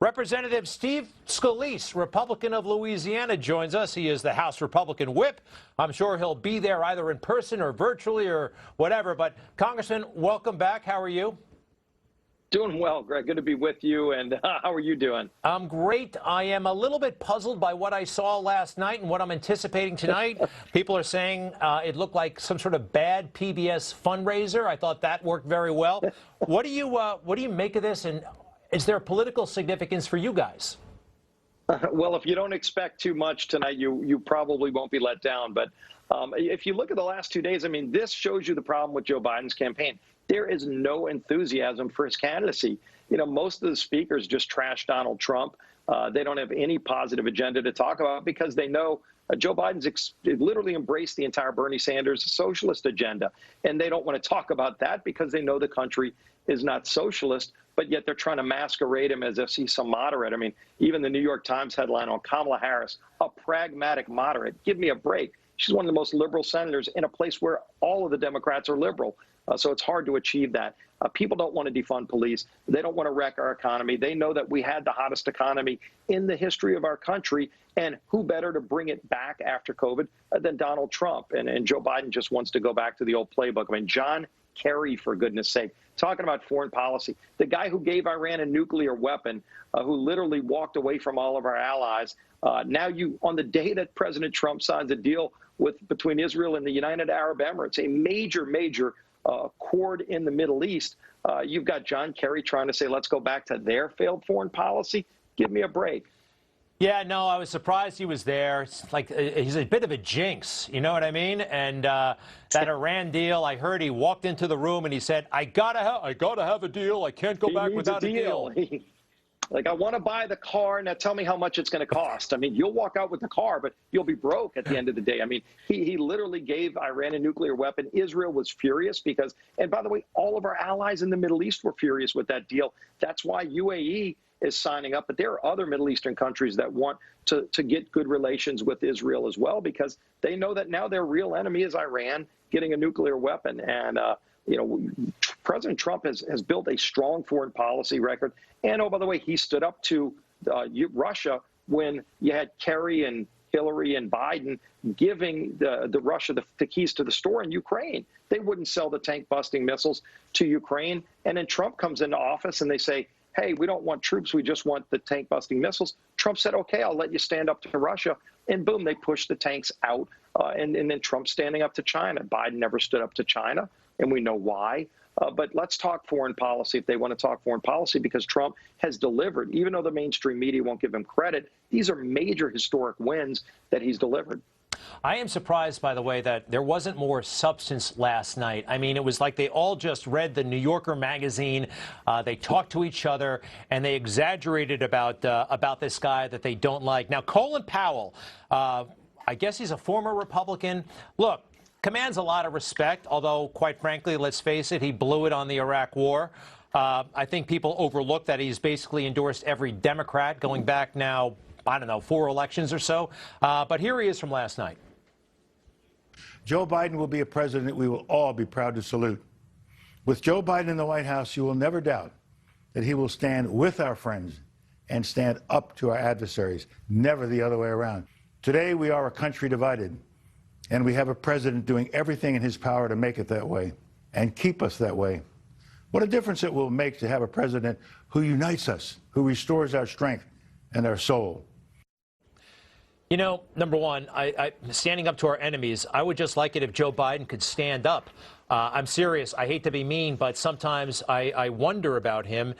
Representative Steve Scalise, Republican of Louisiana, joins us. He is the House Republican whip. I'm sure he'll be there either in person or virtually or whatever. But, Congressman, welcome back. How are you? Doing well, Greg. Good to be with you. And how are you doing? I'm great. I am a little bit puzzled by what I saw last night and what I'm anticipating tonight. People are saying it looked like some sort of bad PBS fundraiser. I thought that worked very well. What do you make of this? And is there political significance for you guys? Well, if you don't expect too much tonight, you probably won't be let down. But if you look at the last 2 days, I mean, this shows you the problem with Joe Biden's campaign. There is no enthusiasm for his candidacy. You know, most of the speakers just trash Donald Trump. They don't have any positive agenda to talk about because they know Joe Biden's literally embraced the entire Bernie Sanders socialist agenda. And they don't want to talk about that because they know the country is not socialist, but yet they're trying to masquerade him as if he's some moderate. I mean, even the New York Times headline on Kamala Harris, a pragmatic moderate. Give me a break. She's one of the most liberal senators in a place where all of the Democrats are liberal. So it's hard to achieve that. People don't want to defund police. They don't want to wreck our economy. They know that we had the hottest economy in the history of our country. And who better to bring it back after COVID than Donald Trump? And Joe Biden just wants to go back to the old playbook. I mean, John Kerry, for goodness sake, talking about foreign policy, the guy who gave Iran a nuclear weapon, who literally walked away from all of our allies. Now on the day that President Trump signs a deal between Israel and the United Arab Emirates, a major accord in the Middle East, you've got John Kerry trying to say, let's go back to their failed foreign policy. Give me a break. Yeah, no, I was surprised he was there. It's like he's a bit of a jinx, you know what I mean? And that Iran deal, I heard he walked into the room and he said, I gotta have a deal. I can't go back without a deal. Like, I want to buy the car. Now tell me how much it's going to cost. I mean, you'll walk out with the car, but you'll be broke at the end of the day. I mean, he literally gave Iran a nuclear weapon. Israel was furious because, and by the way, all of our allies in the Middle East were furious with that deal. That's why UAE is signing up. But there are other Middle Eastern countries that want to get good relations with Israel as well, because they know that now their real enemy is Iran getting a nuclear weapon. And, you know, President Trump has built a strong foreign policy record. And, oh, by the way, he stood up to Russia when you had Kerry and Hillary and Biden giving the Russia the keys to the store in Ukraine. They wouldn't sell the tank-busting missiles to Ukraine. And then Trump comes into office and they say, hey, we don't want troops. We just want the tank-busting missiles. Trump said, OK, I'll let you stand up to Russia. And boom, they pushed the tanks out. And then Trump standing up to China. Biden never stood up to China, and we know why. But let's talk foreign policy if they want to talk foreign policy, because Trump has delivered. Even though the mainstream media won't give him credit, these are major historic wins that he's delivered. I am surprised, by the way, that there wasn't more substance last night. I mean, it was like they all just read the New Yorker magazine. They talked to each other, and they exaggerated about this guy that they don't like. Now, Colin Powell, I guess he's a former Republican. Look, commands a lot of respect, although, quite frankly, let's face it, he blew it on the Iraq War. I think people overlook that he's basically endorsed every Democrat going back now, I don't know, 4 elections or so. But here he is from last night. Joe Biden will be a president we will all be proud to salute. With Joe Biden in the White House, you will never doubt that he will stand with our friends and stand up to our adversaries, never the other way around. Today, we are a country divided, and we have a president doing everything in his power to make it that way and keep us that way. What a difference it will make to have a president who unites us, who restores our strength and our soul. You know, number one, standing up to our enemies, I would just like it if Joe Biden could stand up. I'm serious. I hate to be mean, but sometimes I wonder about him.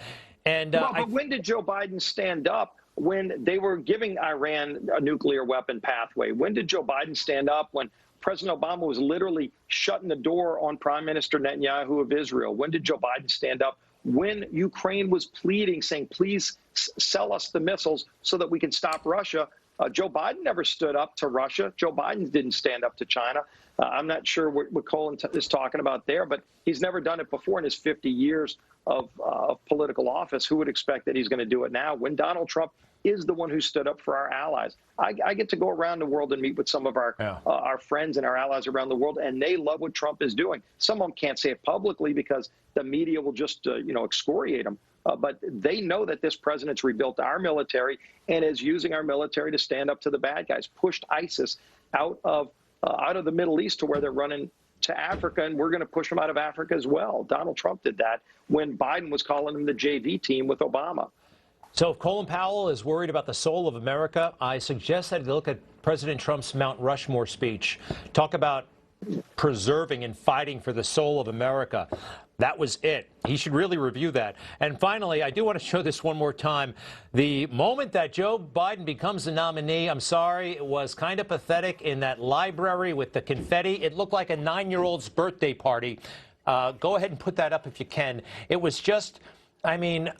And but when did Joe Biden stand up? When they were giving Iran a nuclear weapon pathway? When did Joe Biden stand up when President Obama was literally shutting the door on Prime Minister Netanyahu of Israel? When did Joe Biden stand up? When Ukraine was pleading, saying, please sell us the missiles so that we can stop Russia. Joe Biden never stood up to Russia. Joe Biden didn't stand up to China. I'm not sure what Colin is talking about there, but he's never done it before in his 50 years of political office. Who would expect that he's going to do it now when Donald Trump is the one who stood up for our allies? I get to go around the world and meet with some of our friends and our allies around the world, and they love what Trump is doing. Some of them can't say it publicly because the media will just excoriate him. But they know that this president's rebuilt our military and is using our military to stand up to the bad guys, pushed ISIS out of the Middle East to where they're running to Africa, and we're going to push them out of Africa as well. Donald Trump did that when Biden was calling him the JV team with Obama. So if Colin Powell is worried about the soul of America, I suggest that he look at President Trump's Mount Rushmore speech. Talk about preserving and fighting for the soul of America. That was it. He should really review that. And finally, I do want to show this one more time. The moment that Joe Biden becomes the nominee, I'm sorry, it was kind of pathetic in that library with the confetti. It looked like a 9-year-old's birthday party. Go ahead and put that up if you can. It was just, I mean,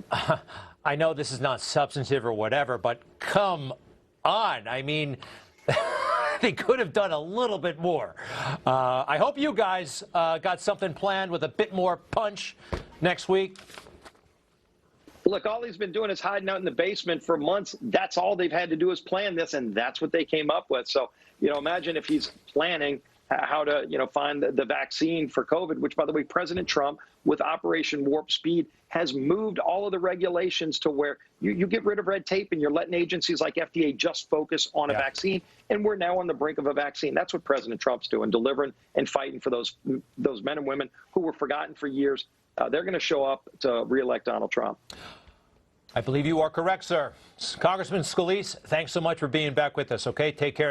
I know this is not substantive or whatever, but come on. I mean, they could have done a little bit more. I hope you guys got something planned with a bit more punch next week. Look, all he's been doing is hiding out in the basement for months. That's all they've had to do is plan this, and that's what they came up with. So, imagine if he's planning how to, find the vaccine for COVID, which, by the way, President Trump, with Operation Warp Speed, has moved all of the regulations to where you get rid of red tape and you're letting agencies like FDA just focus on a vaccine. And we're now on the brink of a vaccine. That's what President Trump's doing, delivering and fighting for those men and women who were forgotten for years. They're going to show up to reelect Donald Trump. I believe you are correct, sir. Congressman Scalise, thanks so much for being back with us. Okay, take care.